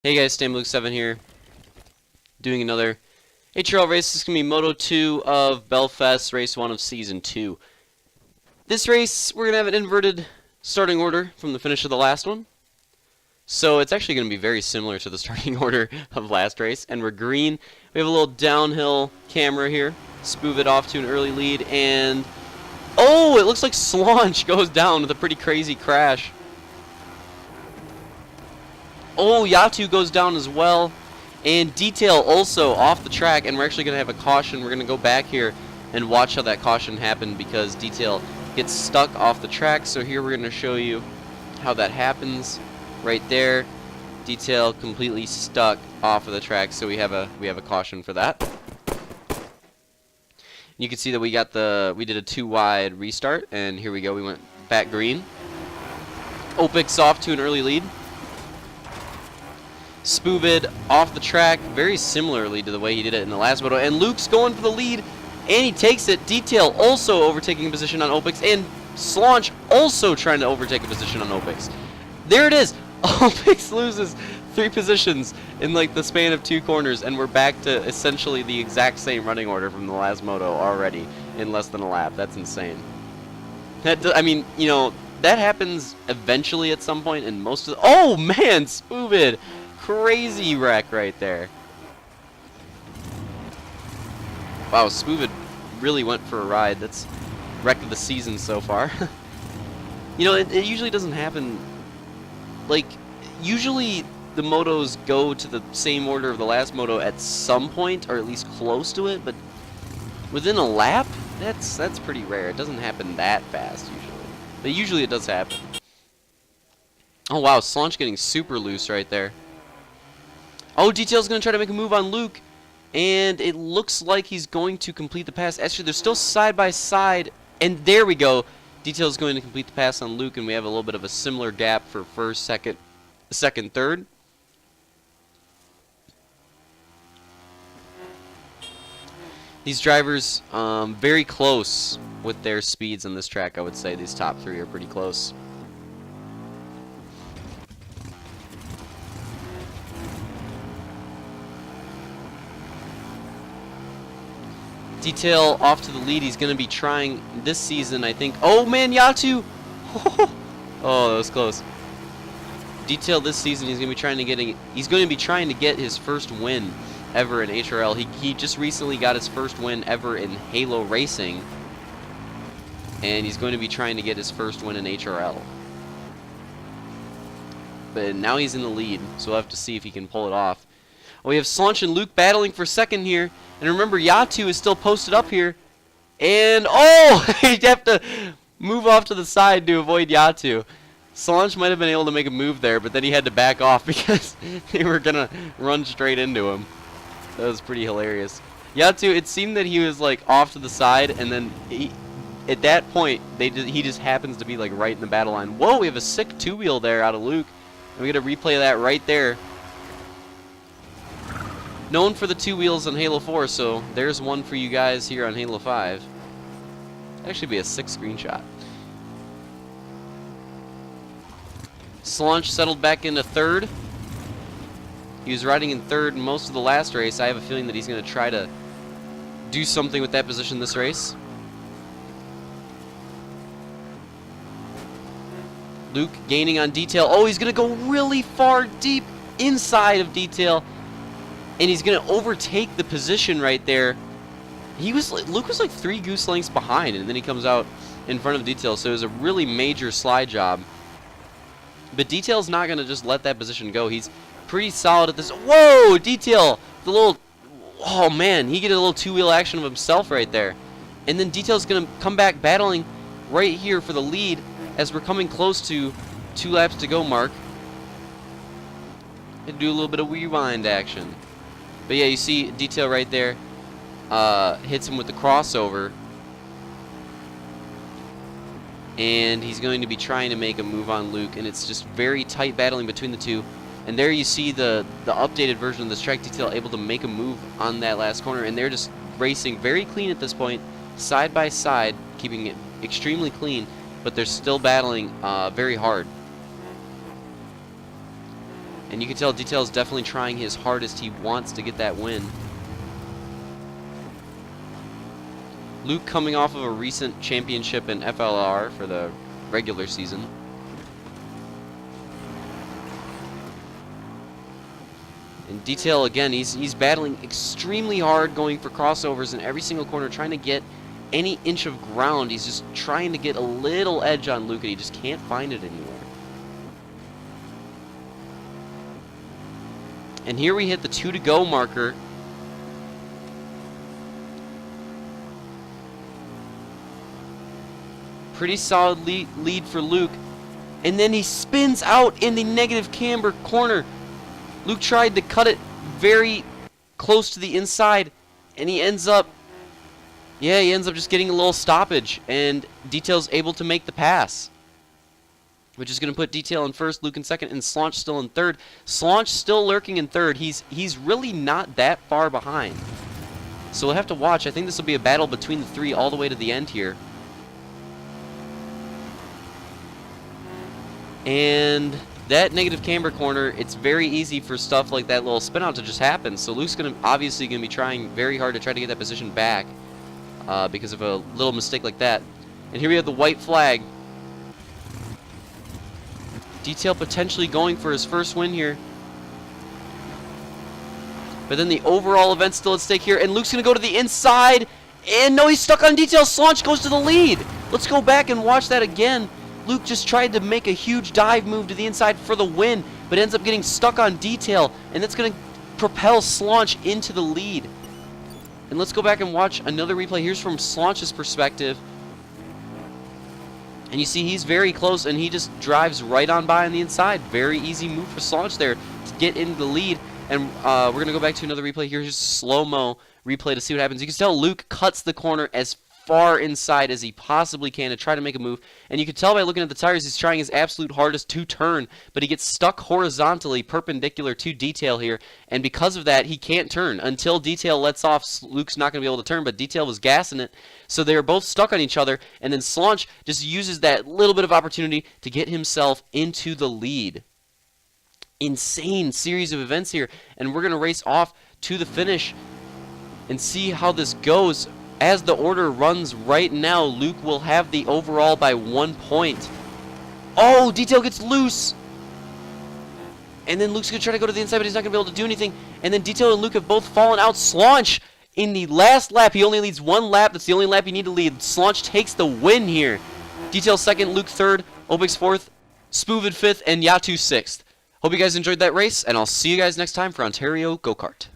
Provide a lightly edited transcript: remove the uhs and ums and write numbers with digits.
Hey guys, StamLuke7 here, doing another HRL race. This is going to be Moto 2 of Belfast, race 1 of Season 2. This race, we're going to have an inverted starting order from the finish of the last one. So it's actually going to be very similar to the starting order of last race. And we're green. We have a little downhill camera here. Spoove it off to an early lead. And, oh, it looks like Slaunch goes down with a pretty crazy crash. Oh, Yatu goes down as well. And Detail also off the track. And we're actually going to have a caution. We're going to go back here and watch how that caution happened because Detail gets stuck off the track. So here we're going to show you how that happens. Right there. Detail completely stuck off of the track. So we have a caution for that. You can see that we did a 2 wide restart. And here we go. We went back green. Opix off to an early lead. Spoovid off the track, very similarly to the way he did it in the last moto. And Luke's going for the lead, and he takes it. Detail also overtaking a position on Opix, and Slaunch also trying to overtake a position on Opix. There it is. Opix loses 3 positions in like the span of 2 corners, and we're back to essentially the exact same running order from the last moto already in less than a lap. That's insane. I mean, you know, that happens eventually at some point in most of the... Oh, man, Spoovid! Crazy wreck right there. Wow, Spoovid really went for a ride. That's wreck of the season so far. You know, it usually doesn't happen. Like, usually the motos go to the same order of the last moto at some point, or at least close to it, but within a lap, that's pretty rare. It doesn't happen that fast usually. But usually it does happen. Oh wow, Slaunch getting super loose right there. Oh, Detail's going to try to make a move on Luke, and it looks like he's going to complete the pass. Actually, they're still side by side, and there we go. Detail's going to complete the pass on Luke, and we have a little bit of a similar gap for first, second, third. These drivers very close with their speeds on this track, I would say. These top 3 are pretty close. Detail off to the lead. He's going to be trying this season, I think. Oh, man, Yatu! Oh, that was close. Detail this season, he's going to be trying to get his first win ever in HRL. He just recently got his first win ever in Halo Racing, and he's going to be trying to get his first win in HRL. But now he's in the lead, so we'll have to see if he can pull it off. We have Slaunch and Luke battling for second here. And remember, Yatu is still posted up here. And, oh! He'd have to move off to the side to avoid Yatu. Slaunch might have been able to make a move there, but then he had to back off because they were going to run straight into him. That was pretty hilarious. Yatu, it seemed that he was, like, off to the side, and then at that point, he just happens to be, like, right in the battle line. Whoa, we have a sick 2-wheel there out of Luke. And we got to replay that right there. Known for the 2 wheels on Halo 4, so there's one for you guys here on Halo 5. Actually be a 6 screenshot. Slaunch settled back into 3rd. He was riding in 3rd most of the last race. I have a feeling that he's going to try to do something with that position this race. Luke gaining on Detail. Oh, he's going to go really far deep inside of Detail. And he's going to overtake the position right there. Luke was like 3 goose lengths behind, and then he comes out in front of Detail. So it was a really major slide job. But Detail's not going to just let that position go. He's pretty solid at this. Whoa, Detail! The little, oh man, he get a little 2-wheel action of himself right there. And then Detail's going to come back battling right here for the lead as we're coming close to 2 laps to go mark. And do a little bit of rewind action. But yeah, you see Detail right there, hits him with the crossover. And he's going to be trying to make a move on Luke, and it's just very tight battling between the 2. And there you see the updated version of this track. Detail able to make a move on that last corner, and they're just racing very clean at this point, side by side, keeping it extremely clean, but they're still battling very hard. And you can tell Detail's definitely trying his hardest. He wants to get that win. Luke coming off of a recent championship in FLR for the regular season. And Detail, again, he's battling extremely hard, going for crossovers in every single corner, trying to get any inch of ground. He's just trying to get a little edge on Luke, and he just can't find it anywhere. And here we hit the 2 to go marker. Pretty solid lead for Luke. And then he spins out in the negative camber corner. Luke tried to cut it very close to the inside, and he ends up just getting a little stoppage, and Detail's able to make the pass, which is going to put Detail in first, Luke in second, and Slaunch still in third. Slaunch still lurking in third. He's really not that far behind. So we'll have to watch. I think this will be a battle between the three all the way to the end here. And that negative camber corner, it's very easy for stuff like that little spin out to just happen. So Luke's obviously going to be trying very hard to try to get that position back because of a little mistake like that. And here we have the white flag. Detail potentially going for his first win here. But then the overall event still at stake here. And Luke's going to go to the inside. And no, he's stuck on Detail. Slaunch goes to the lead. Let's go back and watch that again. Luke just tried to make a huge dive move to the inside for the win, but ends up getting stuck on Detail, and that's going to propel Slaunch into the lead. And let's go back and watch another replay. Here's from Slaunch's perspective. And you see he's very close, and he just drives right on by on the inside. Very easy move for Slaunch there to get into the lead. And we're going to go back to another replay. Here's just a slow-mo replay to see what happens. You can tell Luke cuts the corner as far inside as he possibly can to try to make a move, and you can tell by looking at the tires he's trying his absolute hardest to turn, but he gets stuck horizontally perpendicular to Detail here, and because of that he can't turn until Detail lets off. Luke's not going to be able to turn, but Detail was gassing it, so they are both stuck on each other, and then Slaunch just uses that little bit of opportunity to get himself into the lead. Insane series of events here, and we're going to race off to the finish and see how this goes. As the order runs right now, Luke will have the overall by 1 point. Oh, Detail gets loose. And then Luke's going to try to go to the inside, but he's not going to be able to do anything. And then Detail and Luke have both fallen out. Slaunch in the last lap. He only leads 1 lap. That's the only lap you need to lead. Slaunch takes the win here. Detail second, Luke third, Obix fourth, Spoovid fifth, and Yatu sixth. Hope you guys enjoyed that race, and I'll see you guys next time for Ontario Go-Kart.